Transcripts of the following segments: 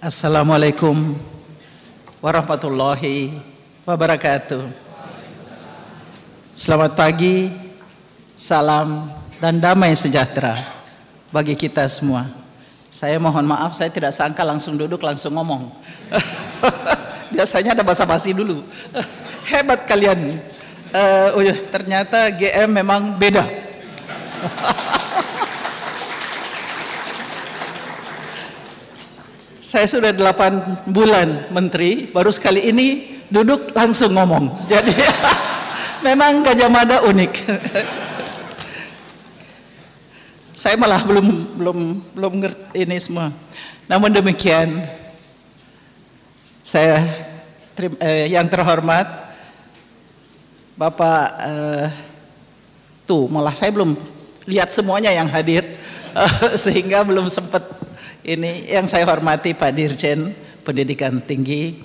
Assalamualaikum warahmatullahi wabarakatuh. Selamat pagi, salam dan damai sejahtera bagi kita semua. Saya mohon maaf, saya tidak sangka langsung duduk langsung ngomong. Biasanya ada basa-basi dulu. Hebat kalian. Ternyata GM memang beda. Saya sudah 8 bulan menteri, baru sekali ini duduk langsung ngomong. Jadi memang Gajah Mada unik. Saya malah belum ngerti ini semua. Namun demikian, saya yang terhormat Bapak malah saya belum lihat semuanya yang hadir sehingga belum sempat. Ini yang saya hormati Pak Dirjen Pendidikan Tinggi,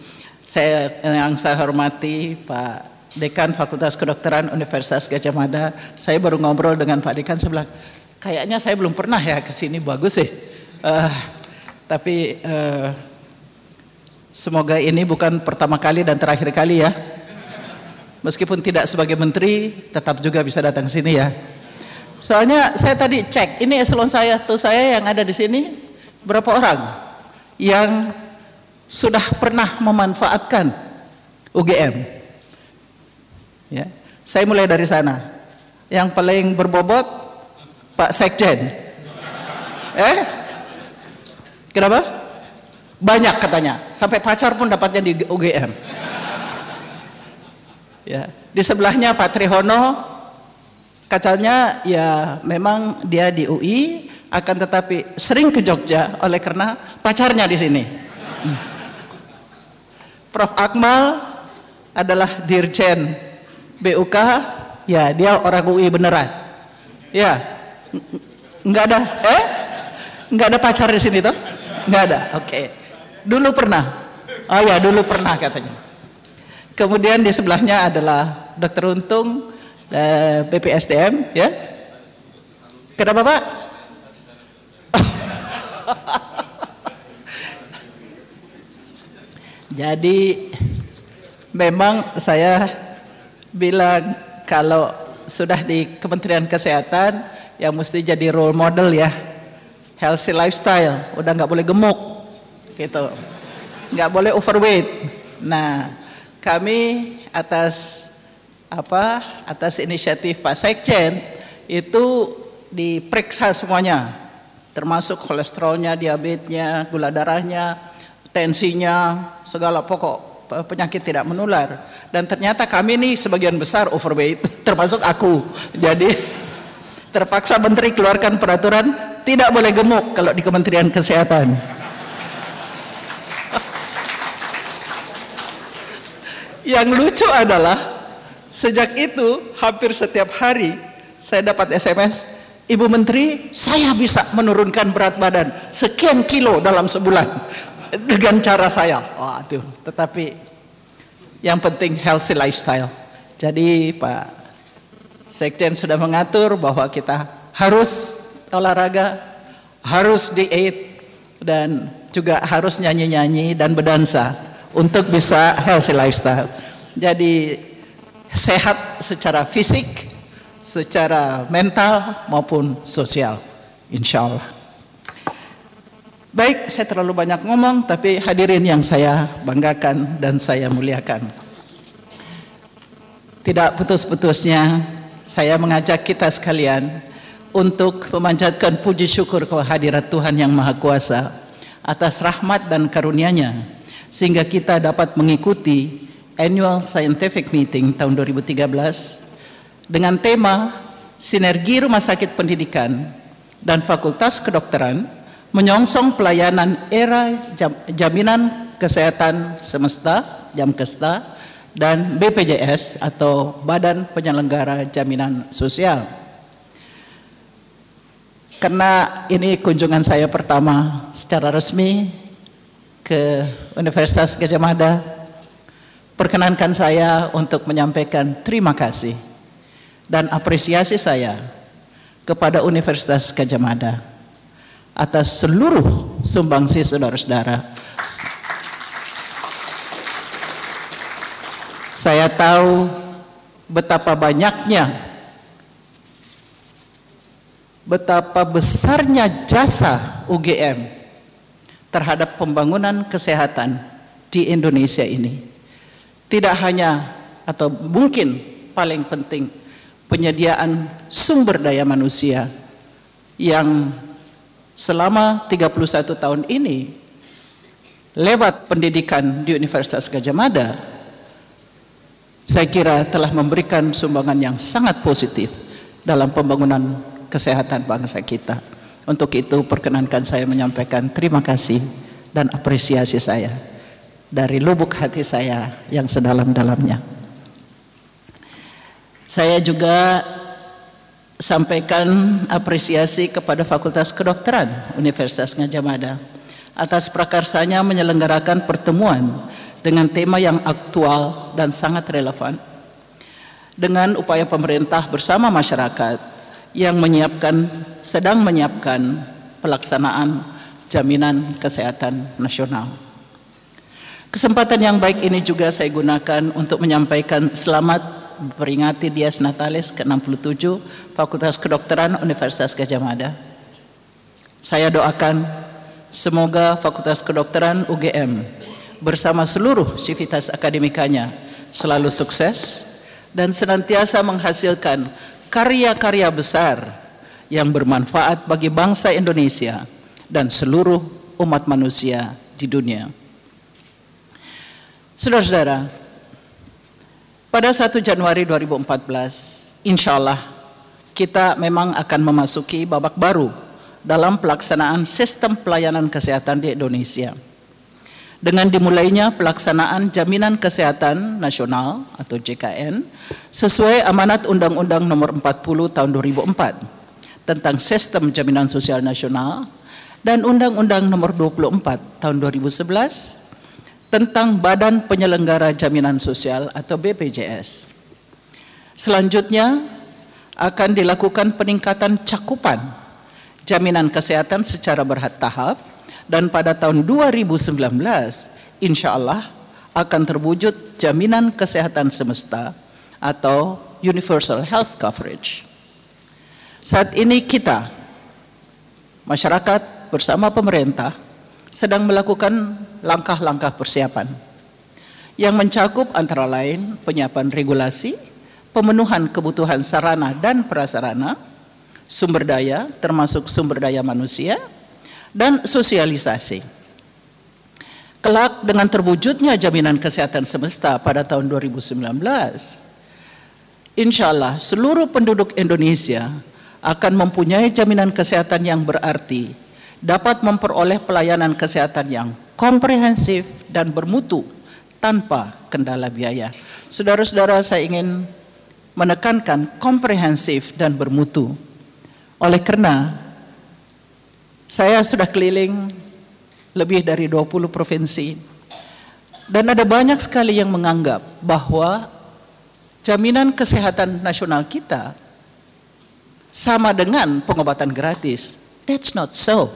yang saya hormati Pak Dekan Fakultas Kedokteran Universitas Gajah Mada. Saya baru ngobrol dengan Pak Dekan, saya bilang, kayaknya saya belum pernah ya ke sini, bagus sih. Tapi semoga ini bukan pertama kali dan terakhir kali ya. Meskipun tidak sebagai menteri, tetap juga bisa datang ke sini ya. Soalnya saya tadi cek, ini eselon saya yang ada di sini. Berapa orang yang sudah pernah memanfaatkan UGM? Ya, saya mulai dari sana. Yang paling berbobot Pak Sekjen. Kenapa? Banyak katanya. Sampai pacar pun dapatnya di UGM. Ya, di sebelahnya Pak Trihono, kacanya ya memang dia di UI. Akan tetapi sering ke Jogja oleh karena pacarnya di sini. Prof. Akmal adalah Dirjen BUK, ya dia orang UI beneran. Ya, nggak ada pacar di sini toh? Nggak ada. Oke. Dulu pernah. Oh ya, dulu pernah katanya. Kemudian di sebelahnya adalah Dr. Untung BPSDM, ya. Kenapa Pak? Jadi memang saya bilang kalau sudah di Kementerian Kesehatan yang mesti jadi role model ya, healthy lifestyle, udah nggak boleh gemuk gitu, nggak boleh overweight. Nah, kami atas inisiatif Pak Sekjen itu diperiksa semuanya, termasuk kolesterolnya, diabetesnya, gula darahnya, tensinya, segala pokok penyakit tidak menular. Dan ternyata kami nih sebagian besar overweight, termasuk aku. Jadi terpaksa menteri keluarkan peraturan tidak boleh gemuk kalau di Kementerian Kesehatan. Yang lucu adalah sejak itu hampir setiap hari saya dapat SMS, Ibu Menteri, saya bisa menurunkan berat badan sekian kilo dalam sebulan dengan cara saya. Waduh, tetapi yang penting healthy lifestyle. Jadi Pak Sekjen sudah mengatur bahwa kita harus olahraga, harus diet, dan juga harus nyanyi-nyanyi dan berdansa untuk bisa healthy lifestyle. Jadi sehat secara fisik, secara mental maupun sosial, insya Allah. Baik, saya terlalu banyak ngomong, tapi hadirin yang saya banggakan dan saya muliakan. Tidak putus-putusnya saya mengajak kita sekalian untuk memanjatkan puji syukur kehadirat Tuhan Yang Maha Kuasa atas rahmat dan karunia-Nya, sehingga kita dapat mengikuti Annual Scientific Meeting tahun 2013 dengan tema Sinergi Rumah Sakit Pendidikan dan Fakultas Kedokteran menyongsong pelayanan era jaminan kesehatan semesta (Jamkesta) dan BPJS atau Badan Penyelenggara Jaminan Sosial. Karena ini kunjungan saya pertama secara resmi ke Universitas Gajah Mada, perkenankan saya untuk menyampaikan terima kasih dan apresiasi saya kepada Universitas Gajah Mada atas seluruh sumbangsi saudara-saudara. Saya tahu betapa banyaknya, betapa besarnya jasa UGM terhadap pembangunan kesehatan di Indonesia ini. Tidak hanya atau mungkin paling penting penyediaan sumber daya manusia yang selama 31 tahun ini lewat pendidikan di Universitas Gadjah Mada, saya kira telah memberikan sumbangan yang sangat positif dalam pembangunan kesehatan bangsa kita. Untuk itu perkenankan saya menyampaikan terima kasih dan apresiasi saya dari lubuk hati saya yang sedalam-dalamnya. Saya juga sampaikan apresiasi kepada Fakultas Kedokteran Universitas Gadjah Mada atas prakarsanya menyelenggarakan pertemuan dengan tema yang aktual dan sangat relevan dengan upaya pemerintah bersama masyarakat yang sedang menyiapkan pelaksanaan jaminan kesehatan nasional. Kesempatan yang baik ini juga saya gunakan untuk menyampaikan selamat memperingati Dies Natalis ke-67 Fakultas Kedokteran Universitas Gadjah Mada. Saya doakan semoga Fakultas Kedokteran UGM bersama seluruh sivitas akademikanya selalu sukses dan senantiasa menghasilkan karya-karya besar yang bermanfaat bagi bangsa Indonesia dan seluruh umat manusia di dunia. Saudara-saudara, pada 1 Januari 2014, insya Allah kita memang akan memasuki babak baru dalam pelaksanaan sistem pelayanan kesehatan di Indonesia. Dengan dimulainya pelaksanaan Jaminan Kesehatan Nasional atau JKN sesuai amanat Undang-Undang Nomor 40 Tahun 2004 tentang Sistem Jaminan Sosial Nasional dan Undang-Undang Nomor 24 Tahun 2011 tentang Badan Penyelenggara Jaminan Sosial atau BPJS. Selanjutnya akan dilakukan peningkatan cakupan jaminan kesehatan secara bertahap dan pada tahun 2019 insya Allah akan terwujud jaminan kesehatan semesta atau Universal Health Coverage. Saat ini kita, masyarakat bersama pemerintah sedang melakukan langkah-langkah persiapan yang mencakup antara lain penyiapan regulasi, pemenuhan kebutuhan sarana dan prasarana, sumber daya termasuk sumber daya manusia, dan sosialisasi. Kelak dengan terwujudnya jaminan kesehatan semesta pada tahun 2019, insya Allah seluruh penduduk Indonesia akan mempunyai jaminan kesehatan yang berarti, dapat memperoleh pelayanan kesehatan yang komprehensif dan bermutu tanpa kendala biaya. Saudara-saudara, saya ingin menekankan komprehensif dan bermutu. Oleh karena saya sudah keliling lebih dari 20 provinsi dan ada banyak sekali yang menganggap bahwa jaminan kesehatan nasional kita sama dengan pengobatan gratis. That's not so.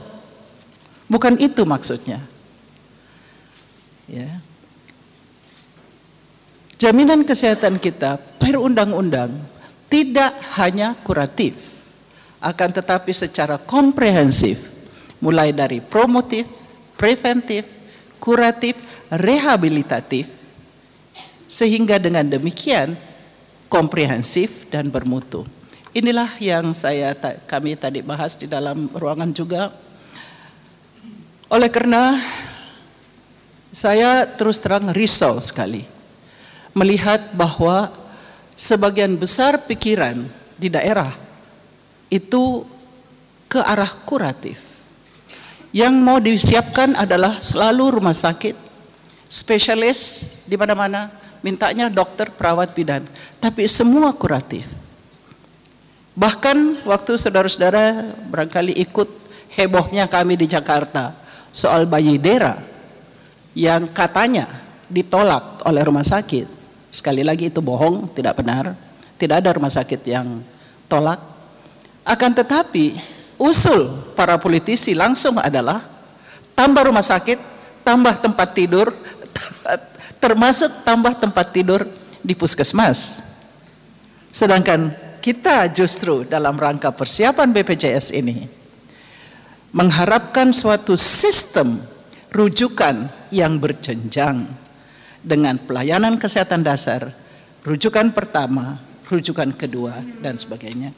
Bukan itu maksudnya. Ya. Jaminan kesehatan kita per undang-undang tidak hanya kuratif, akan tetapi secara komprehensif, mulai dari promotif, preventif, kuratif, rehabilitatif, sehingga dengan demikian komprehensif dan bermutu. Inilah yang kami tadi bahas di dalam ruangan juga. Oleh karena saya terus terang risau sekali melihat bahwa sebagian besar pikiran di daerah itu ke arah kuratif. Yang mau disiapkan adalah selalu rumah sakit, spesialis di mana-mana, mintanya dokter, perawat, bidan, tapi semua kuratif. Bahkan waktu saudara-saudara barangkali ikut hebohnya kami di Jakarta soal bayi Dera yang katanya ditolak oleh rumah sakit. Sekali lagi itu bohong, tidak benar. Tidak ada rumah sakit yang tolak. Akan tetapi usul para politisi langsung adalah tambah rumah sakit, tambah tempat tidur, termasuk tambah tempat tidur di puskesmas. Sedangkan kita justru dalam rangka persiapan BPJS ini mengharapkan suatu sistem rujukan yang berjenjang dengan pelayanan kesehatan dasar, rujukan pertama, rujukan kedua, dan sebagainya.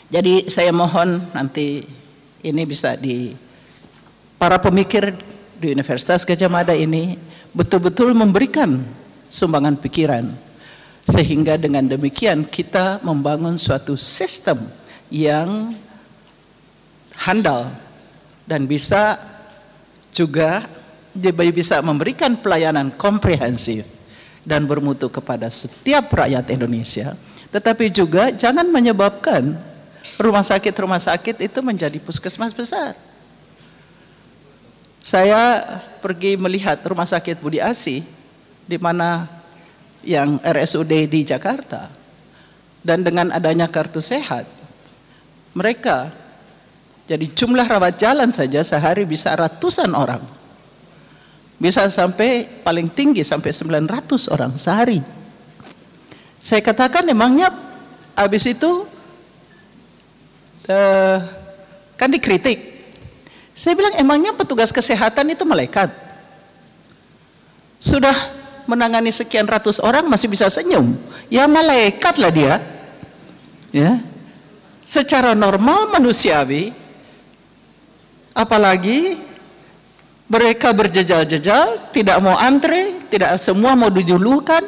Jadi saya mohon nanti ini bisa para pemikir di Universitas Gadjah Mada ini betul-betul memberikan sumbangan pikiran, sehingga dengan demikian kita membangun suatu sistem yang handal dan bisa juga bisa memberikan pelayanan komprehensif dan bermutu kepada setiap rakyat Indonesia, tetapi juga jangan menyebabkan rumah sakit itu menjadi puskesmas besar. Saya pergi melihat rumah sakit Budi Asih, di mana yang RSUD di Jakarta, dan dengan adanya kartu sehat, mereka jadi jumlah rawat jalan saja sehari bisa ratusan orang, bisa sampai paling tinggi sampai 900 orang sehari. Saya katakan emangnya habis itu kan dikritik. Saya bilang emangnya petugas kesehatan itu malaikat? Sudah menangani sekian ratus orang masih bisa senyum, ya malaikat lah dia. Ya, secara normal manusiawi, apalagi mereka berjejal-jejal, tidak mau antre, tidak semua mau dijulukan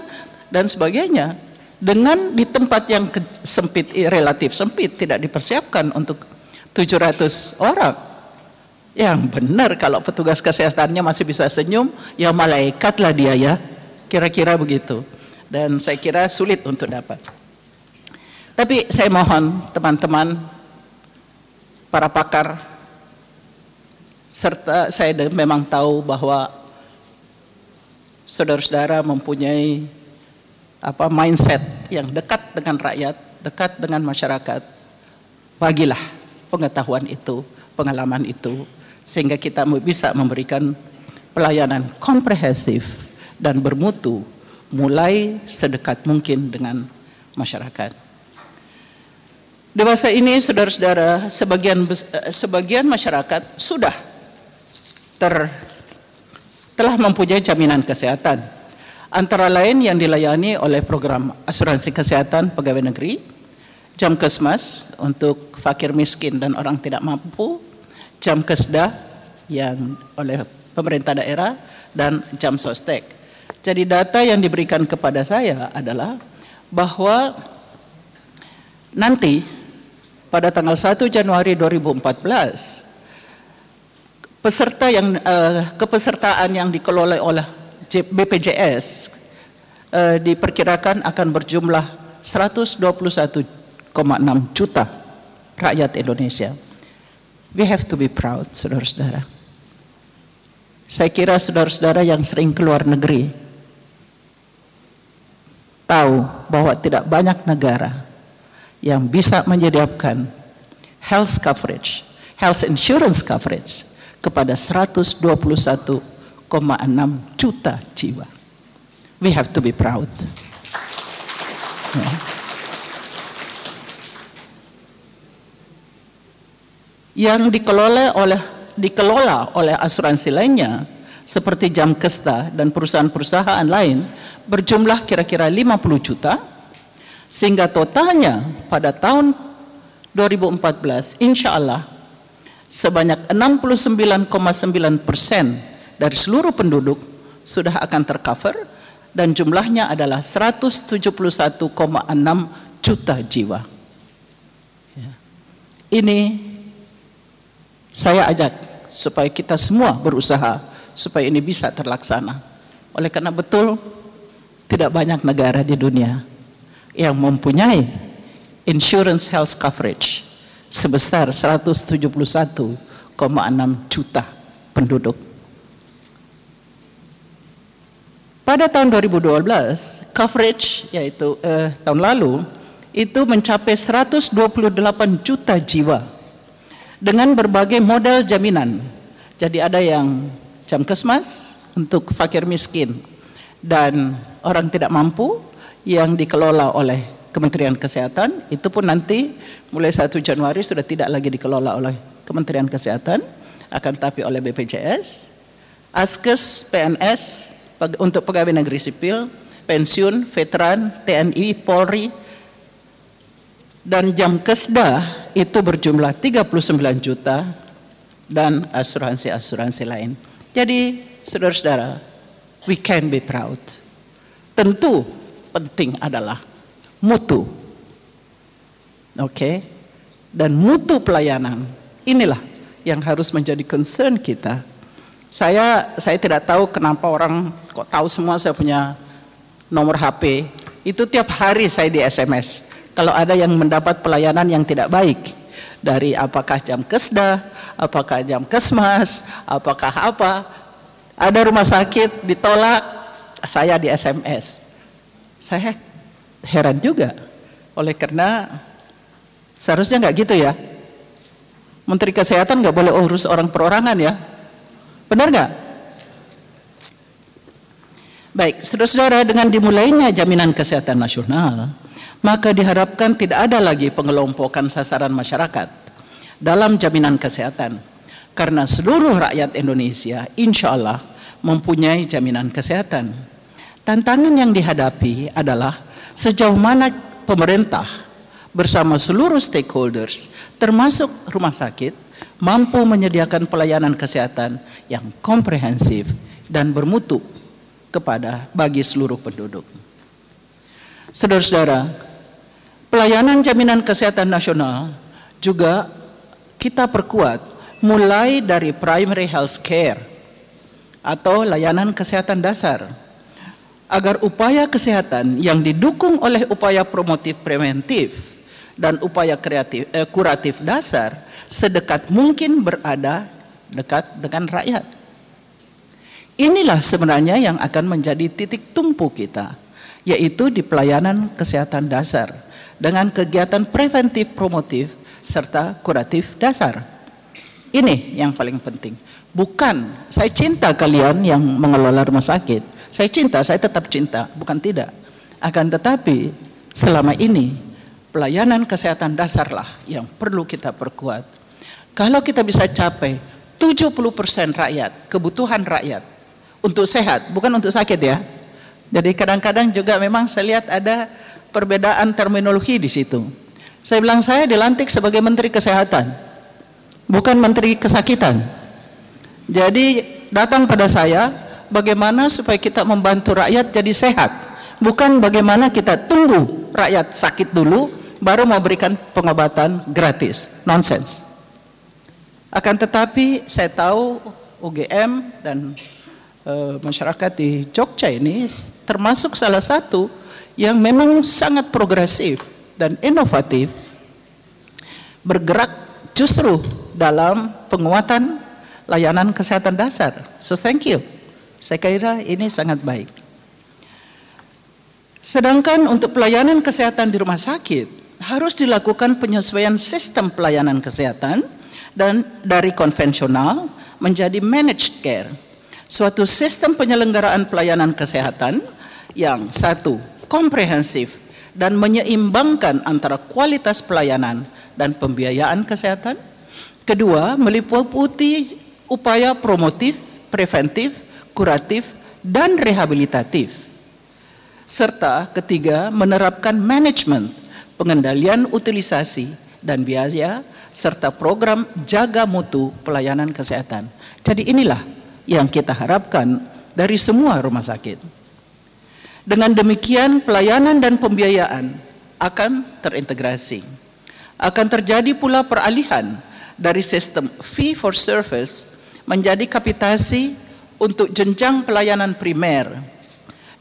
dan sebagainya. Dengan di tempat yang sempit, relatif sempit, tidak dipersiapkan untuk 700 orang. Yang benar kalau petugas kesehatannya masih bisa senyum, ya malaikat lah dia ya. Kira-kira begitu. Dan saya kira sulit untuk dapat. Tapi saya mohon teman-teman, para pakar, serta saya memang tahu bahwa saudara-saudara mempunyai mindset yang dekat dengan rakyat, dekat dengan masyarakat. Bagilah pengetahuan itu, pengalaman itu, sehingga kita bisa memberikan pelayanan komprehensif dan bermutu mulai sedekat mungkin dengan masyarakat. Di masa ini, saudara-saudara, sebagian masyarakat sudah telah mempunyai jaminan kesehatan, antara lain yang dilayani oleh program asuransi kesehatan pegawai negeri, Jamkesmas untuk fakir miskin dan orang tidak mampu, Jamkesda yang oleh pemerintah daerah, dan Jamsostek. Jadi data yang diberikan kepada saya adalah bahwa nanti pada tanggal 1 Januari 2014 kepesertaan yang dikelola oleh BPJS diperkirakan akan berjumlah 121,6 juta rakyat Indonesia. We have to be proud, saudara-saudara. Saya kira saudara-saudara yang sering keluar negeri tahu bahwa tidak banyak negara yang bisa menyediakan health coverage, health insurance coverage kepada 121,6 juta jiwa. We have to be proud. Yang dikelola oleh asuransi lainnya seperti Jamkesda dan perusahaan-perusahaan lain berjumlah kira-kira 50 juta, sehingga totalnya pada tahun 2014 insya Allah sebanyak 69,9% dari seluruh penduduk sudah akan tercover, dan jumlahnya adalah 171,6 juta jiwa. Ini saya ajak supaya kita semua berusaha supaya ini bisa terlaksana. Oleh karena betul tidak banyak negara di dunia yang mempunyai insurance health coverage sebesar 171,6 juta penduduk. Pada tahun 2012, coverage yaitu tahun lalu itu mencapai 128 juta jiwa dengan berbagai model jaminan Jadi ada yang Jamkesmas untuk fakir miskin dan orang tidak mampu yang dikelola oleh Kementerian Kesehatan, itu pun nanti mulai 1 Januari sudah tidak lagi dikelola oleh Kementerian Kesehatan, akan tetapi oleh BPJS, Askes, PNS, untuk pegawai negeri sipil, pensiun, veteran, TNI, Polri, dan Jamkesda itu berjumlah 39 juta, dan asuransi-asuransi lain. Jadi, saudara-saudara, we can be proud. Tentu penting adalah mutu. Oke? Dan mutu pelayanan, inilah yang harus menjadi concern kita. Saya tidak tahu kenapa orang kok tahu semua saya punya nomor HP. Itu tiap hari saya di SMS. Kalau ada yang mendapat pelayanan yang tidak baik, dari apakah Jamkesda, apakah Jamkesmas, apakah apa, ada rumah sakit ditolak, saya di SMS. Saya heran juga, oleh karena seharusnya nggak gitu ya. Menteri Kesehatan nggak boleh urus orang perorangan ya, benar nggak? Baik, saudara-saudara, dengan dimulainya jaminan kesehatan nasional, maka diharapkan tidak ada lagi pengelompokan sasaran masyarakat dalam jaminan kesehatan, karena seluruh rakyat Indonesia insya Allah mempunyai jaminan kesehatan. Tantangan yang dihadapi adalah sejauh mana pemerintah bersama seluruh stakeholders, termasuk rumah sakit, mampu menyediakan pelayanan kesehatan yang komprehensif dan bermutu bagi seluruh penduduk. Saudara-saudara, pelayanan jaminan kesehatan nasional juga kita perkuat mulai dari primary health care atau layanan kesehatan dasar, agar upaya kesehatan yang didukung oleh upaya promotif preventif dan upaya kuratif dasar sedekat mungkin berada dekat dengan rakyat. Inilah sebenarnya yang akan menjadi titik tumpu kita, yaitu di pelayanan kesehatan dasar dengan kegiatan preventif promotif serta kuratif dasar. Ini yang paling penting. Bukan saya cinta kalian yang mengelola rumah sakit, saya cinta, saya tetap cinta, bukan tidak. Akan tetapi selama ini pelayanan kesehatan dasarlah yang perlu kita perkuat. Kalau kita bisa capai 70% rakyat, kebutuhan rakyat untuk sehat, bukan untuk sakit ya. Jadi kadang-kadang juga memang saya lihat ada perbedaan terminologi di situ. Saya bilang saya dilantik sebagai Menteri Kesehatan, bukan Menteri Kesakitan. Jadi datang pada saya, bagaimana supaya kita membantu rakyat jadi sehat, bukan bagaimana kita tunggu rakyat sakit dulu, baru mau berikan pengobatan gratis. Nonsense. Akan tetapi saya tahu UGM dan masyarakat di Jogja ini termasuk salah satu yang memang sangat progresif dan inovatif, bergerak justru dalam penguatan layanan kesehatan dasar. So thank you. Saya kira ini sangat baik. Sedangkan untuk pelayanan kesehatan di rumah sakit harus dilakukan penyesuaian sistem pelayanan kesehatan dan dari konvensional menjadi managed care. Suatu sistem penyelenggaraan pelayanan kesehatan yang satu, komprehensif dan menyeimbangkan antara kualitas pelayanan dan pembiayaan kesehatan. Kedua, meliputi upaya promotif, preventif, kuratif, dan rehabilitatif. Serta ketiga, menerapkan manajemen, pengendalian utilisasi dan biaya, serta program jaga mutu pelayanan kesehatan. Jadi inilah yang kita harapkan dari semua rumah sakit. Dengan demikian pelayanan dan pembiayaan akan terintegrasi. Akan terjadi pula peralihan dari sistem fee for service menjadi kapitasi untuk jenjang pelayanan primer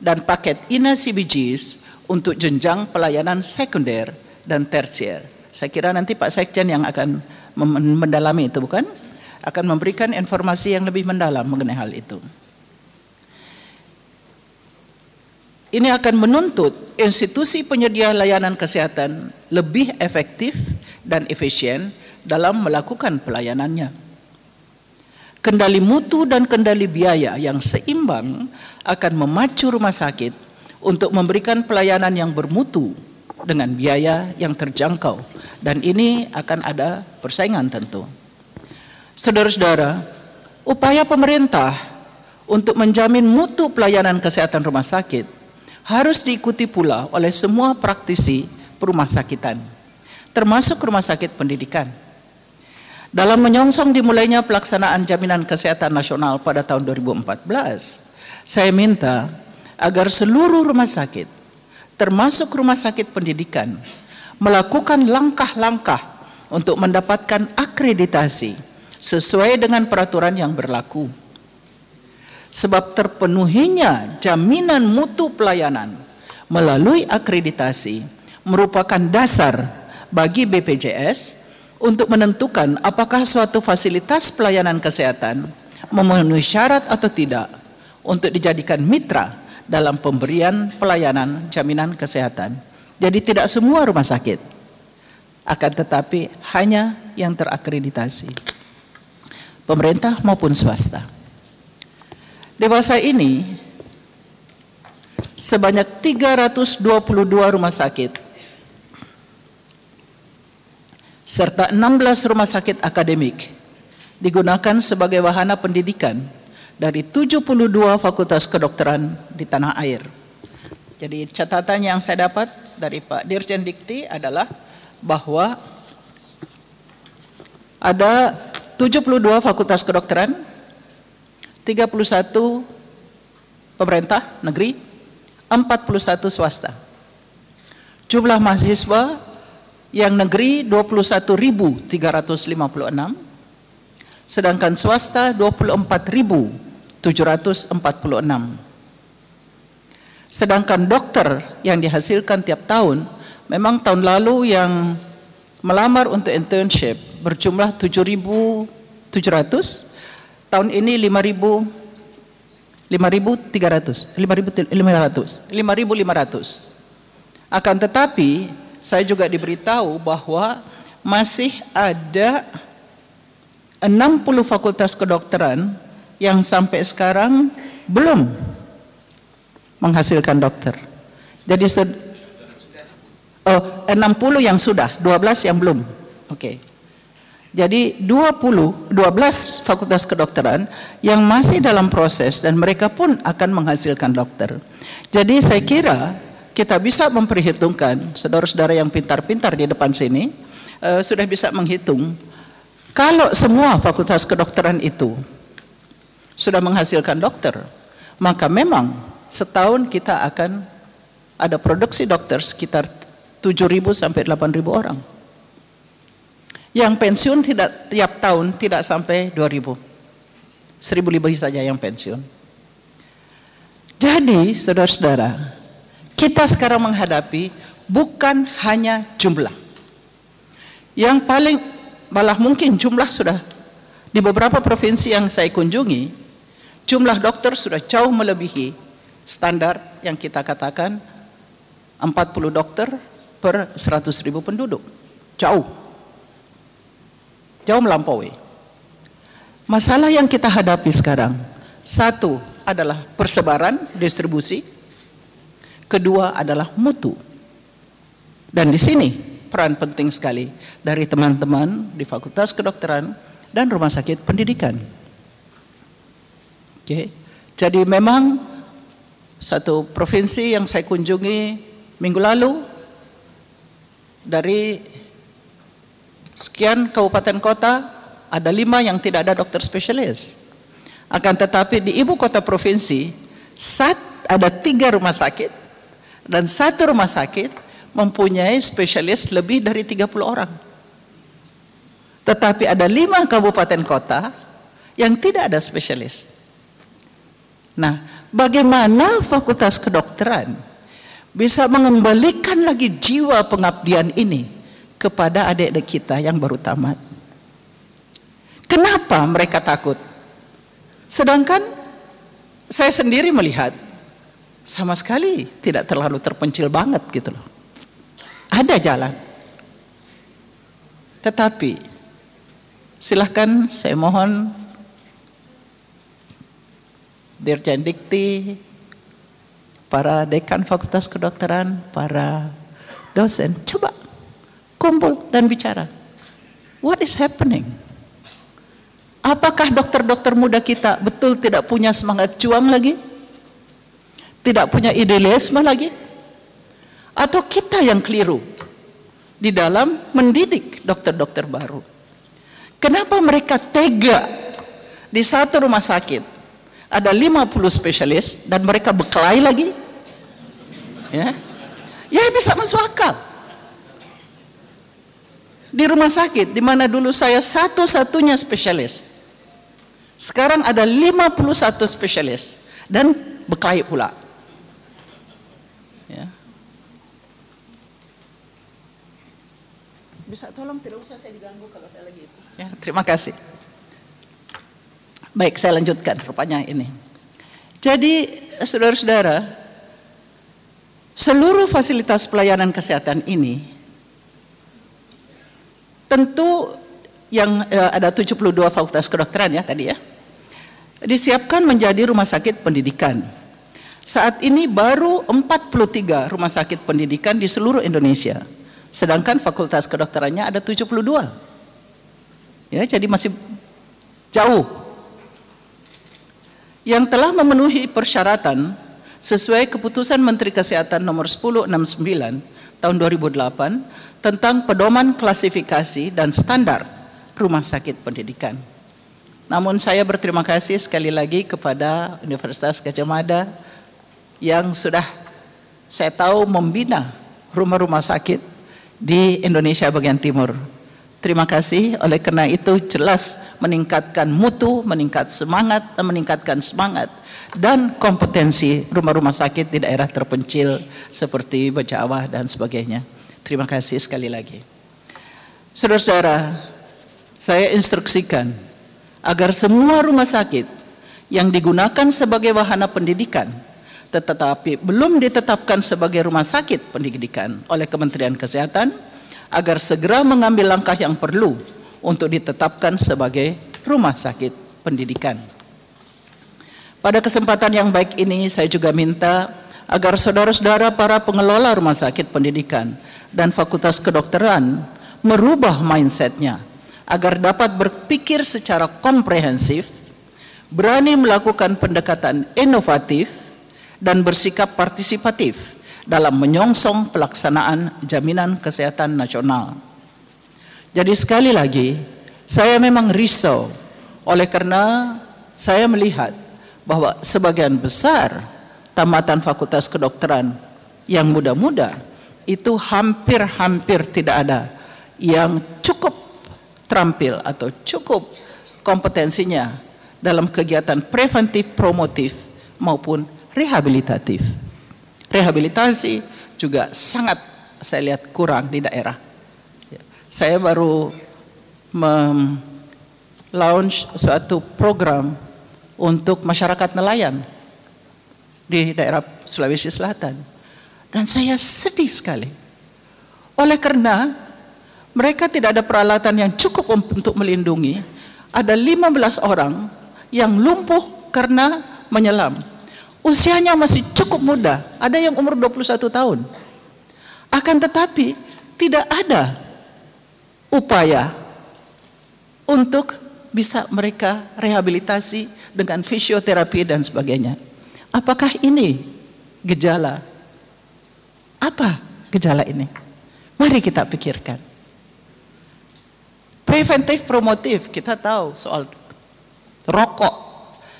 dan paket INA CBGs untuk jenjang pelayanan sekunder dan tersier. Saya kira nanti Pak Sekjen yang akan mendalami itu, bukan? Akan memberikan informasi yang lebih mendalam mengenai hal itu. Ini akan menuntut institusi penyedia layanan kesehatan lebih efektif dan efisien dalam melakukan pelayanannya. Kendali mutu dan kendali biaya yang seimbang akan memacu rumah sakit untuk memberikan pelayanan yang bermutu dengan biaya yang terjangkau, dan ini akan ada persaingan tentu. Saudara-saudara, upaya pemerintah untuk menjamin mutu pelayanan kesehatan rumah sakit harus diikuti pula oleh semua praktisi perumah sakitan, termasuk rumah sakit pendidikan. Dalam menyongsong dimulainya pelaksanaan jaminan kesehatan nasional pada tahun 2014, saya minta agar seluruh rumah sakit, termasuk rumah sakit pendidikan, melakukan langkah-langkah untuk mendapatkan akreditasi sesuai dengan peraturan yang berlaku. Sebab terpenuhinya jaminan mutu pelayanan melalui akreditasi merupakan dasar bagi BPJS untuk menentukan apakah suatu fasilitas pelayanan kesehatan memenuhi syarat atau tidak untuk dijadikan mitra dalam pemberian pelayanan jaminan kesehatan. Jadi tidak semua rumah sakit, akan tetapi hanya yang terakreditasi, pemerintah maupun swasta. Di masa ini, sebanyak 322 rumah sakit serta 16 rumah sakit akademik digunakan sebagai wahana pendidikan dari 72 fakultas kedokteran di tanah air. Jadi catatan yang saya dapat dari Pak Dirjen Dikti adalah bahwa ada 72 fakultas kedokteran, 31 pemerintah negeri, 41 swasta. Jumlah mahasiswa yang negeri 21.356, sedangkan swasta 24.746. Sedangkan dokter yang dihasilkan tiap tahun, memang tahun lalu yang melamar untuk internship berjumlah 7.700, tahun ini 5.500. Akan tetapi saya juga diberitahu bahwa masih ada 60 fakultas kedokteran yang sampai sekarang belum menghasilkan dokter. Jadi 60 yang sudah, 12 yang belum. Oke. Jadi 12 fakultas kedokteran yang masih dalam proses dan mereka pun akan menghasilkan dokter. Jadi saya kira kita bisa memperhitungkan, saudara-saudara yang pintar-pintar di depan sini sudah bisa menghitung, kalau semua fakultas kedokteran itu sudah menghasilkan dokter, maka memang setahun kita akan ada produksi dokter sekitar 7.000 sampai 8.000 orang. Yang pensiun tidak tiap tahun tidak sampai 2.000. 1.000 lebih saja yang pensiun. Jadi, saudara-saudara, kita sekarang menghadapi bukan hanya jumlah. Yang paling malah mungkin jumlah sudah di beberapa provinsi yang saya kunjungi, jumlah dokter sudah jauh melebihi standar yang kita katakan 40 dokter per 100.000 penduduk. Jauh melampaui. Masalah yang kita hadapi sekarang, satu adalah persebaran, distribusi. Kedua adalah mutu. Dan di sini peran penting sekali dari teman-teman di Fakultas Kedokteran dan Rumah Sakit Pendidikan. Oke. Jadi memang satu provinsi yang saya kunjungi minggu lalu, dari sekian kabupaten kota ada 5 yang tidak ada dokter spesialis. Akan tetapi di ibu kota provinsi ada 3 rumah sakit dan 1 rumah sakit mempunyai spesialis lebih dari 30 orang. Tetapi ada 5 kabupaten kota yang tidak ada spesialis. Nah, bagaimana Fakultas Kedokteran bisa mengembalikan lagi jiwa pengabdian ini kepada adik-adik kita yang baru tamat? Kenapa mereka takut? Sedangkan saya sendiri melihat sama sekali tidak terlalu terpencil banget gitu loh. Ada jalan. Tetapi silahkan saya mohon Dirjen Dikti, para dekan Fakultas Kedokteran, para dosen, coba kumpul dan bicara. What is happening? Apakah dokter-dokter muda kita betul tidak punya semangat juang lagi? Tidak punya idealisme lagi? Atau kita yang keliru di dalam mendidik dokter-dokter baru? Kenapa mereka tega di satu rumah sakit ada 50 spesialis dan mereka berkelahi lagi? Ya bisa masuk akal. Di rumah sakit di mana dulu saya satu-satunya spesialis, sekarang ada 51 spesialis dan berkelahi pula. Ya. Bisa tolong tidak usah saya diganggu kalau saya lagi itu. Ya, terima kasih. Baik, saya lanjutkan rupanya ini. Jadi, saudara-saudara, seluruh fasilitas pelayanan kesehatan ini tentu yang ada 72 fakultas kedokteran ya tadi ya, disiapkan menjadi rumah sakit pendidikan. Saat ini baru 43 rumah sakit pendidikan di seluruh Indonesia, sedangkan fakultas kedokterannya ada 72. Ya, jadi masih jauh. Yang telah memenuhi persyaratan sesuai keputusan Menteri Kesehatan nomor 1069 tahun 2008 tentang pedoman klasifikasi dan standar rumah sakit pendidikan. Namun saya berterima kasih sekali lagi kepada Universitas Gadjah Mada yang sudah saya tahu membina rumah-rumah sakit di Indonesia bagian timur. Terima kasih, oleh karena itu jelas meningkatkan mutu, meningkatkan semangat dan kompetensi rumah-rumah sakit di daerah terpencil seperti Bajawah dan sebagainya. Terima kasih sekali lagi. Saudara-saudara, saya instruksikan agar semua rumah sakit yang digunakan sebagai wahana pendidikan tetapi belum ditetapkan sebagai rumah sakit pendidikan oleh Kementerian Kesehatan agar segera mengambil langkah yang perlu untuk ditetapkan sebagai rumah sakit pendidikan. Pada kesempatan yang baik ini saya juga minta agar saudara-saudara para pengelola rumah sakit pendidikan dan fakultas kedokteran merubah mindsetnya agar dapat berpikir secara komprehensif, berani melakukan pendekatan inovatif dan bersikap partisipatif dalam menyongsong pelaksanaan jaminan kesehatan nasional. Jadi sekali lagi, saya memang risau oleh karena saya melihat bahwa sebagian besar tamatan fakultas kedokteran yang muda-muda itu hampir tidak ada yang cukup terampil atau cukup kompetensinya dalam kegiatan preventif, promotif maupun rehabilitatif. Rehabilitasi juga sangat saya lihat kurang di daerah. Saya baru launch suatu program untuk masyarakat nelayan di daerah Sulawesi Selatan. Dan saya sedih sekali. Oleh karena mereka tidak ada peralatan yang cukup untuk melindungi. Ada 15 orang yang lumpuh karena menyelam. Usianya masih cukup muda, ada yang umur 21 tahun. Akan tetapi tidak ada upaya untuk bisa mereka rehabilitasi dengan fisioterapi dan sebagainya. Apakah ini gejala? Apa gejala ini? Mari kita pikirkan. Preventif promotif, kita tahu soal rokok.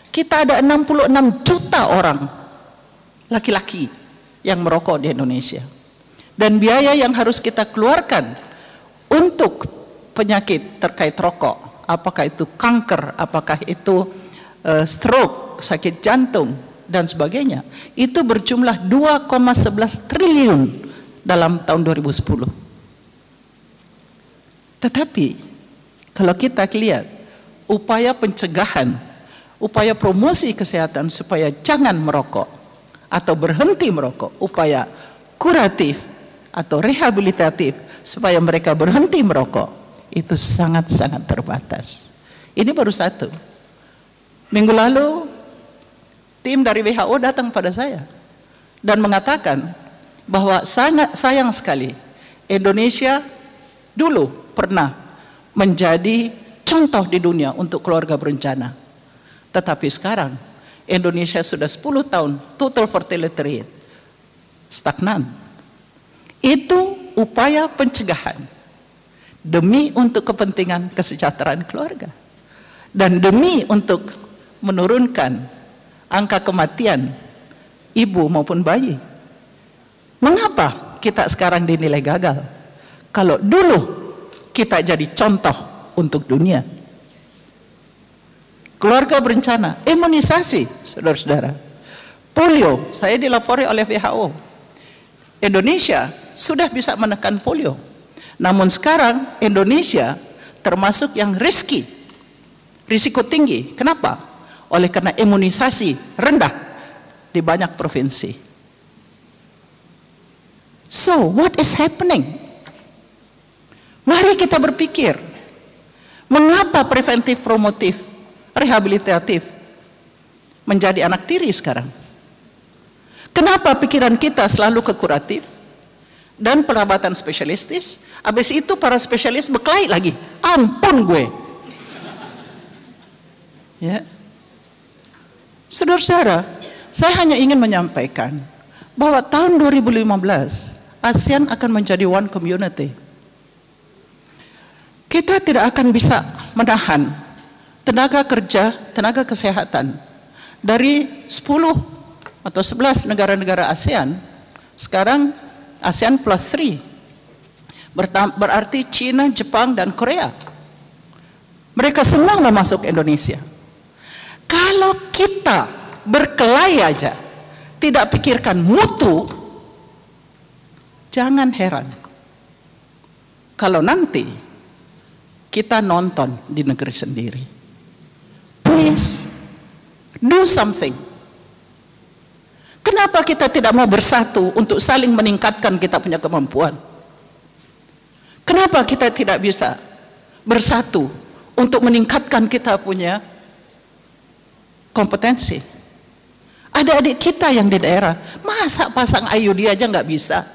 Kita ada 66 juta orang laki-laki yang merokok di Indonesia. Dan biaya yang harus kita keluarkan untuk penyakit terkait rokok, apakah itu kanker, apakah itu stroke, sakit jantung, dan sebagainya, itu berjumlah 2,11 triliun dalam tahun 2010. Tetapi, kalau kita lihat upaya pencegahan, upaya promosi kesehatan supaya jangan merokok atau berhenti merokok, upaya kuratif atau rehabilitatif supaya mereka berhenti merokok, itu sangat-sangat terbatas. Ini baru satu. Minggu lalu tim dari WHO datang pada saya dan mengatakan bahwa sangat sayang sekali Indonesia dulu pernah menjadi contoh di dunia untuk keluarga berencana. Tetapi sekarang Indonesia sudah 10 tahun total fertility rate stagnan. Itu upaya pencegahan demi untuk kepentingan kesejahteraan keluarga dan demi untuk menurunkan angka kematian ibu maupun bayi. Mengapa kita sekarang dinilai gagal kalau dulu kita jadi contoh untuk dunia? Keluarga berencana, imunisasi, saudara-saudara. Polio, saya dilapori oleh WHO. Indonesia sudah bisa menekan polio. Namun sekarang Indonesia termasuk yang risiko tinggi. Kenapa? Oleh karena imunisasi rendah di banyak provinsi. So, what is happening? Mari kita berpikir, mengapa preventif, promotif, rehabilitatif menjadi anak tiri sekarang? Kenapa pikiran kita selalu ke kuratif dan perawatan spesialistis? Habis itu para spesialis berkelahi lagi. Ampun gue. Ya. Saudara-saudara, saya hanya ingin menyampaikan bahwa tahun 2015 ASEAN akan menjadi one community. Kita tidak akan bisa menahan tenaga kerja, tenaga kesehatan dari 10 atau 11 negara-negara ASEAN. Sekarang ASEAN plus 3 berarti China, Jepang, dan Korea. Mereka semua mau masuk Indonesia. Kalau kita berkelahi aja tidak pikirkan mutu, jangan heran kalau nanti kita nonton di negeri sendiri. Please do something. Kenapa kita tidak mau bersatu untuk saling meningkatkan kita punya kemampuan? Kenapa kita tidak bisa bersatu untuk meningkatkan kita punya kompetensi? Adik-adik kita yang di daerah, masa pasang IUD aja nggak bisa?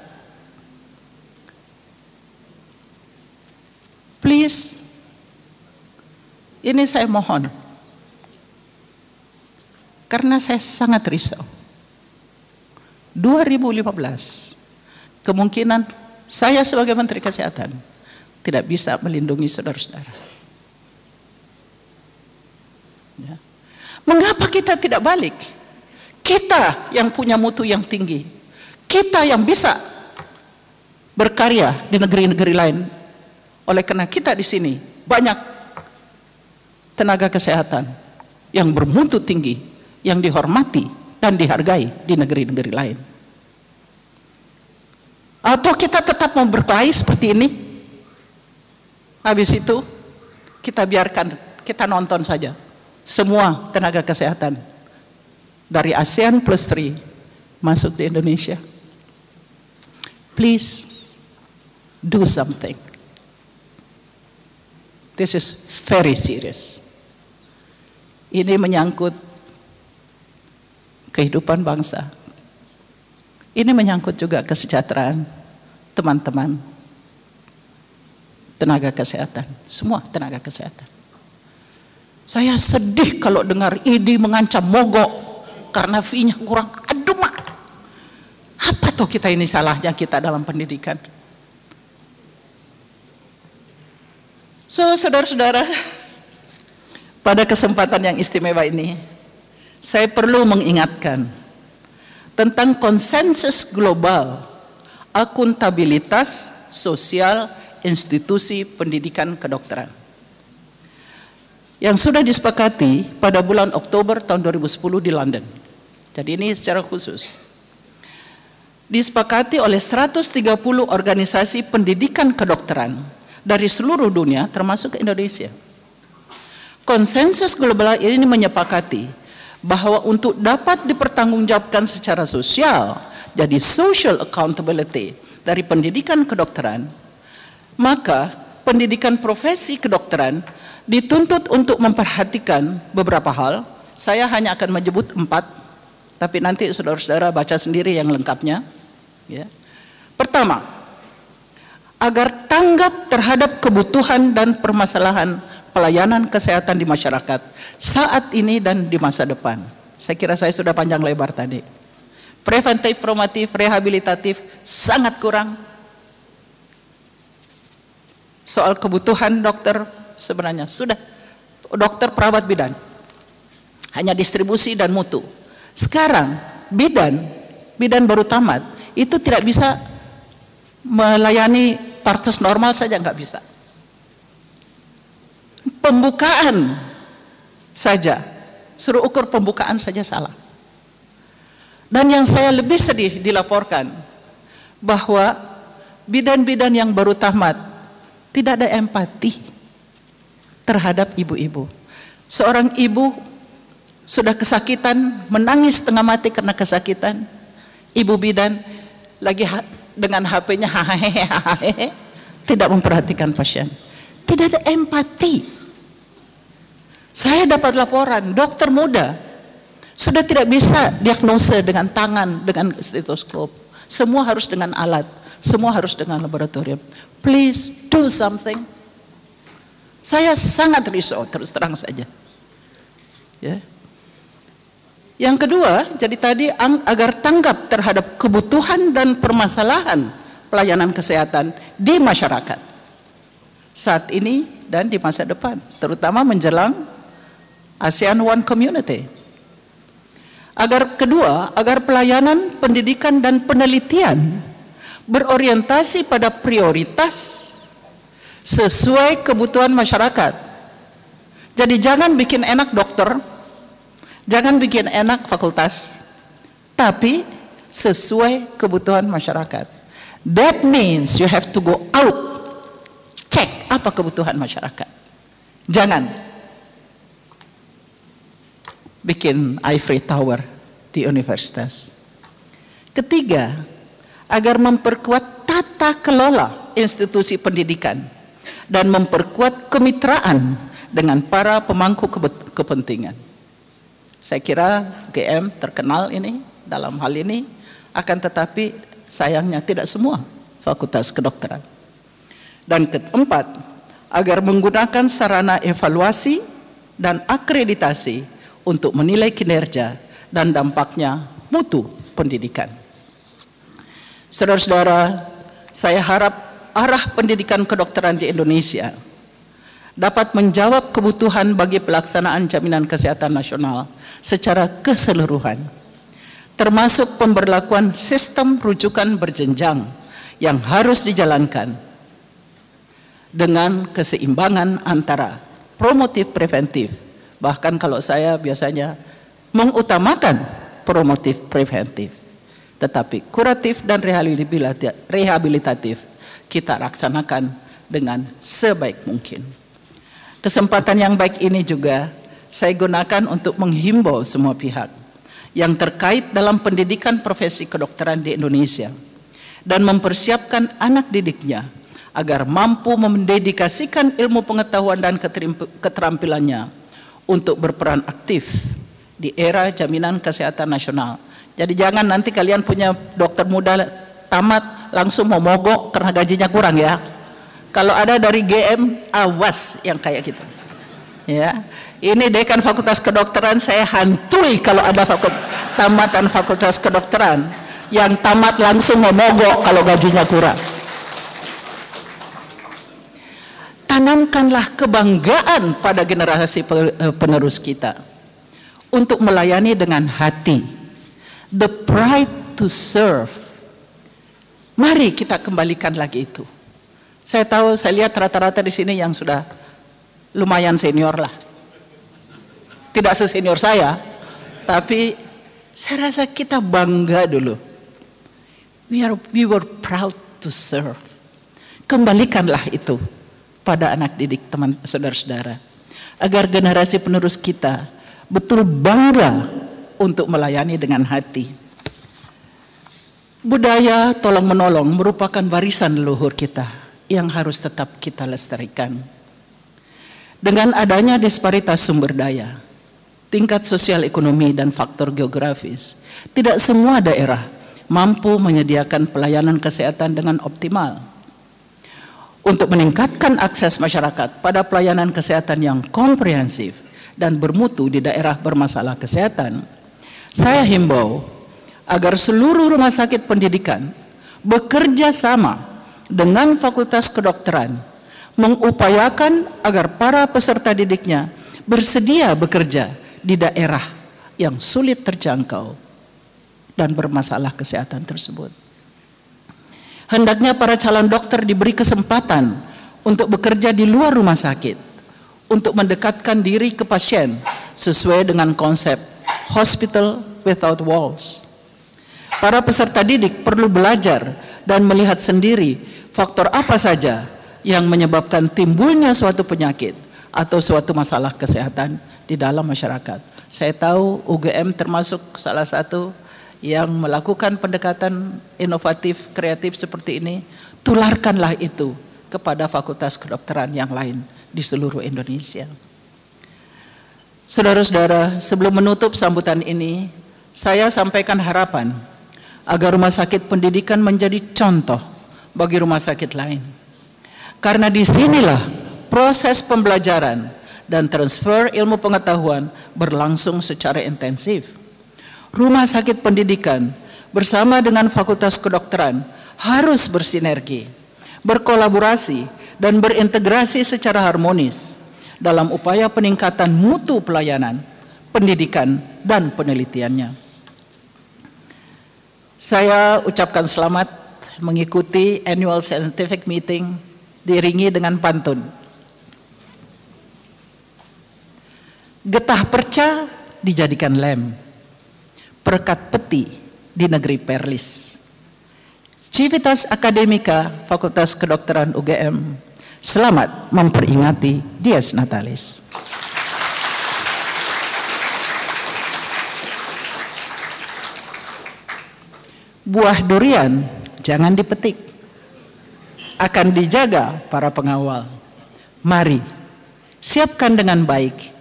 Please, ini saya mohon, karena saya sangat risau. 2015, kemungkinan saya sebagai Menteri Kesehatan tidak bisa melindungi saudara-saudara. Ya. Mengapa kita tidak balik? Kita yang punya mutu yang tinggi, kita yang bisa berkarya di negeri-negeri lain. Oleh karena kita di sini banyak tenaga kesehatan yang bermutu tinggi, yang dihormati dan dihargai di negeri-negeri lain. Atau kita tetap mau berkelahi seperti ini? Habis itu kita biarkan, kita nonton saja semua tenaga kesehatan dari ASEAN plus 3 masuk di Indonesia. Please do something. This is very serious. Ini menyangkut kehidupan bangsa. Ini menyangkut juga kesejahteraan teman-teman tenaga kesehatan, semua tenaga kesehatan. Saya sedih kalau dengar ID mengancam mogok karena fee-nya kurang. Aduh mak, apa toh kita ini salahnya kita dalam pendidikan? So, saudara-saudara, pada kesempatan yang istimewa ini, saya perlu mengingatkan tentang konsensus global akuntabilitas sosial institusi pendidikan kedokteran yang sudah disepakati pada bulan Oktober tahun 2010 di London. Jadi ini secara khusus disepakati oleh 130 organisasi pendidikan kedokteran dari seluruh dunia termasuk Indonesia. Konsensus global ini menyepakati bahwa untuk dapat dipertanggungjawabkan secara sosial, jadi social accountability dari pendidikan kedokteran, maka pendidikan profesi kedokteran dituntut untuk memperhatikan beberapa hal. Saya hanya akan menyebut 4 Tapi nanti saudara-saudara baca sendiri yang lengkapnya. Ya. Pertama, agar tanggap terhadap kebutuhan dan permasalahan pelayanan kesehatan di masyarakat saat ini dan di masa depan. Saya kira saya sudah panjang lebar tadi. Preventif, promotif, rehabilitatif sangat kurang. Soal kebutuhan dokter sebenarnya sudah, dokter, perawat, bidan, hanya distribusi dan mutu. Sekarang bidan baru tamat itu tidak bisa melayani partus normal saja, nggak bisa. Pembukaan saja, suruh ukur pembukaan saja salah. Dan yang saya lebih sedih dilaporkan bahwa bidan-bidan yang baru tamat tidak ada empati terhadap ibu-ibu. Seorang ibu sudah kesakitan, menangis setengah mati karena kesakitan. Ibu bidan lagi dengan HP-nya hahaha, tidak memperhatikan pasien. Tidak ada empati. Saya dapat laporan, dokter muda sudah tidak bisa diagnosa dengan tangan, dengan stetoskop. Semua harus dengan alat, semua harus dengan laboratorium. Please do something. Saya sangat risau, terus terang saja. Ya. Yang kedua, jadi tadi agar tanggap terhadap kebutuhan dan permasalahan pelayanan kesehatan di masyarakat saat ini dan di masa depan, terutama menjelang ASEAN One Community. Agar pelayanan pendidikan dan penelitian berorientasi pada prioritas sesuai kebutuhan masyarakat. Jadi jangan bikin enak dokter, jangan bikin enak fakultas, tapi sesuai kebutuhan masyarakat. That means you have to go out, cek apa kebutuhan masyarakat. Jangan bikin ivory tower di universitas. Ketiga, agar memperkuat tata kelola institusi pendidikan dan memperkuat kemitraan dengan para pemangku kepentingan. Saya kira GM terkenal ini dalam hal ini, akan tetapi sayangnya tidak semua fakultas kedokteran. Dan keempat, agar menggunakan sarana evaluasi dan akreditasi untuk menilai kinerja dan dampaknya mutu pendidikan. Saudara-saudara, saya harap arah pendidikan kedokteran di Indonesia dapat menjawab kebutuhan bagi pelaksanaan jaminan kesehatan nasional secara keseluruhan, termasuk pemberlakuan sistem rujukan berjenjang yang harus dijalankan dengan keseimbangan antara promotif preventif. Bahkan kalau saya biasanya mengutamakan promotif preventif, tetapi kuratif dan rehabilitatif kita laksanakan dengan sebaik mungkin. Kesempatan yang baik ini juga saya gunakan untuk menghimbau semua pihak yang terkait dalam pendidikan profesi kedokteran di Indonesia dan mempersiapkan anak didiknya agar mampu mendedikasikan ilmu pengetahuan dan keterampilannya untuk berperan aktif di era jaminan kesehatan nasional. Jadi jangan nanti kalian punya dokter muda tamat langsung mau mogok karena gajinya kurang ya. Kalau ada dari GM, awas yang kayak gitu. Ya, ini dekan fakultas kedokteran saya hantui kalau ada tamatan fakultas kedokteran yang tamat langsung mau mogok kalau gajinya kurang. Tanamkanlah kebanggaan pada generasi penerus kita untuk melayani dengan hati, the pride to serve. Mari kita kembalikan lagi itu. Saya tahu, saya lihat rata-rata di sini yang sudah lumayan senior lah. Tidak sesenior saya, tapi saya rasa kita bangga dulu. We were proud to serve. Kembalikanlah itu pada anak didik teman saudara-saudara, agar generasi penerus kita betul bangga untuk melayani dengan hati. Budaya tolong menolong merupakan warisan leluhur kita yang harus tetap kita lestarikan. Dengan adanya disparitas sumber daya, tingkat sosial ekonomi, dan faktor geografis, tidak semua daerah mampu menyediakan pelayanan kesehatan dengan optimal. Untuk meningkatkan akses masyarakat pada pelayanan kesehatan yang komprehensif dan bermutu di daerah bermasalah kesehatan, saya himbau agar seluruh rumah sakit pendidikan bekerja sama dengan Fakultas Kedokteran, mengupayakan agar para peserta didiknya bersedia bekerja di daerah yang sulit terjangkau dan bermasalah kesehatan tersebut. Hendaknya para calon dokter diberi kesempatan untuk bekerja di luar rumah sakit, untuk mendekatkan diri ke pasien sesuai dengan konsep hospital without walls. Para peserta didik perlu belajar dan melihat sendiri faktor apa saja yang menyebabkan timbulnya suatu penyakit atau suatu masalah kesehatan di dalam masyarakat. Saya tahu UGM termasuk salah satu yang melakukan pendekatan inovatif, kreatif seperti ini. Tularkanlah itu kepada fakultas kedokteran yang lain di seluruh Indonesia. Saudara-saudara, sebelum menutup sambutan ini, saya sampaikan harapan agar rumah sakit pendidikan menjadi contoh bagi rumah sakit lain. Karena disinilah proses pembelajaran dan transfer ilmu pengetahuan berlangsung secara intensif. Rumah sakit pendidikan bersama dengan fakultas kedokteran harus bersinergi, berkolaborasi, dan berintegrasi secara harmonis dalam upaya peningkatan mutu pelayanan, pendidikan, dan penelitiannya. Saya ucapkan selamat mengikuti annual scientific meeting diiringi dengan pantun. Getah perca dijadikan lem, perekat peti di negeri Perlis. Civitas Akademika Fakultas Kedokteran UGM, selamat memperingati Dies Natalis. Buah durian jangan dipetik, akan dijaga para pengawal. Mari siapkan dengan baik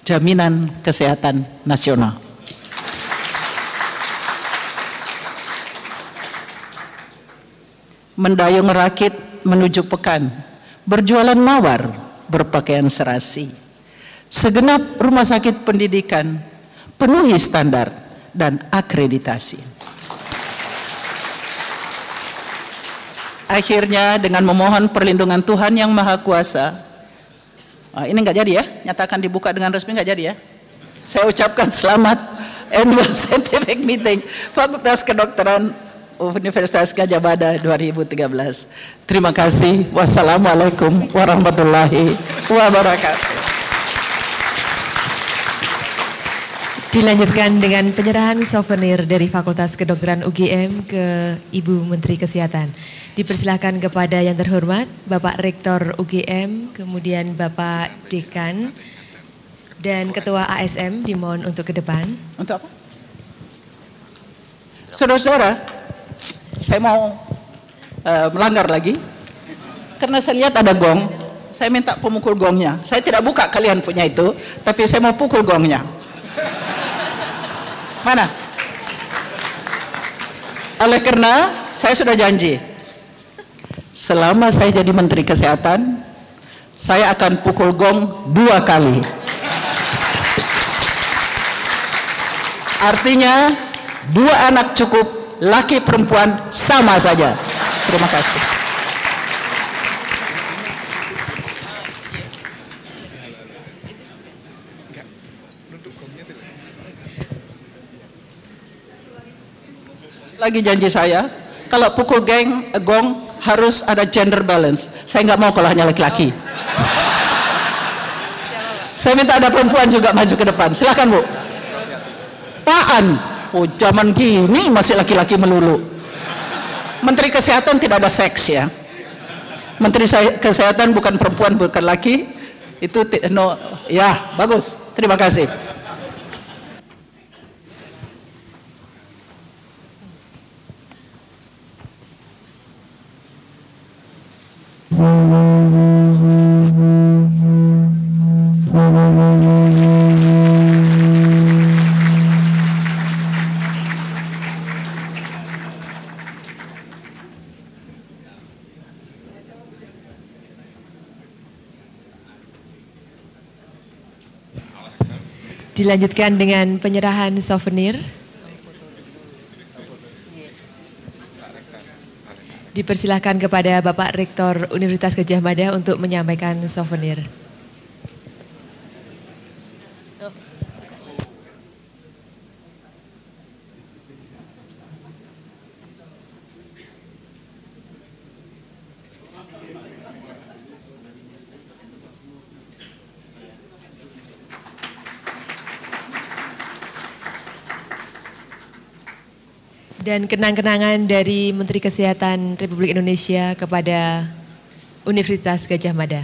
jaminan kesehatan nasional. Mendayung rakit menuju pekan, berjualan mawar, berpakaian serasi. Segenap rumah sakit pendidikan penuhi standar dan akreditasi. Akhirnya dengan memohon perlindungan Tuhan Yang Maha Kuasa, ini nggak jadi ya, nyatakan dibuka dengan resmi nggak jadi ya. Saya ucapkan selamat annual scientific meeting Fakultas Kedokteran Universitas Gadjah Mada 2013. Terima kasih. Wassalamualaikum warahmatullahi wabarakatuh. Dilanjutkan dengan penyerahan souvenir dari Fakultas Kedokteran UGM ke Ibu Menteri Kesehatan. Dipersilahkan kepada yang terhormat Bapak Rektor UGM, kemudian Bapak Dekan, dan Ketua ASM dimohon untuk ke depan. Untuk apa? Saudara-saudara, saya mau melanggar lagi. Karena saya lihat ada gong, saya minta pemukul gongnya. Saya tidak buka kalian punya itu, tapi saya mau pukul gongnya. Mana? Oleh karena saya sudah janji, selama saya jadi Menteri Kesehatan, saya akan pukul gong 2 kali. Artinya 2 anak cukup, laki perempuan sama saja. Terima kasih. Lagi janji saya, kalau pukul gong harus ada gender balance. Saya nggak mau kalau hanya laki-laki. Saya minta ada perempuan juga maju ke depan. Silakan Bu. Apaan? Oh, zaman gini masih laki-laki melulu. Menteri Kesehatan tidak ada seks ya. Menteri Kesehatan bukan perempuan, bukan laki. Itu no, ya bagus. Terima kasih. Dilanjutkan dengan penyerahan souvenir. Dipersilahkan kepada Bapak Rektor Universitas Gadjah Mada untuk menyampaikan souvenir. Dan kenang-kenangan dari Menteri Kesehatan Republik Indonesia kepada Universitas Gadjah Mada.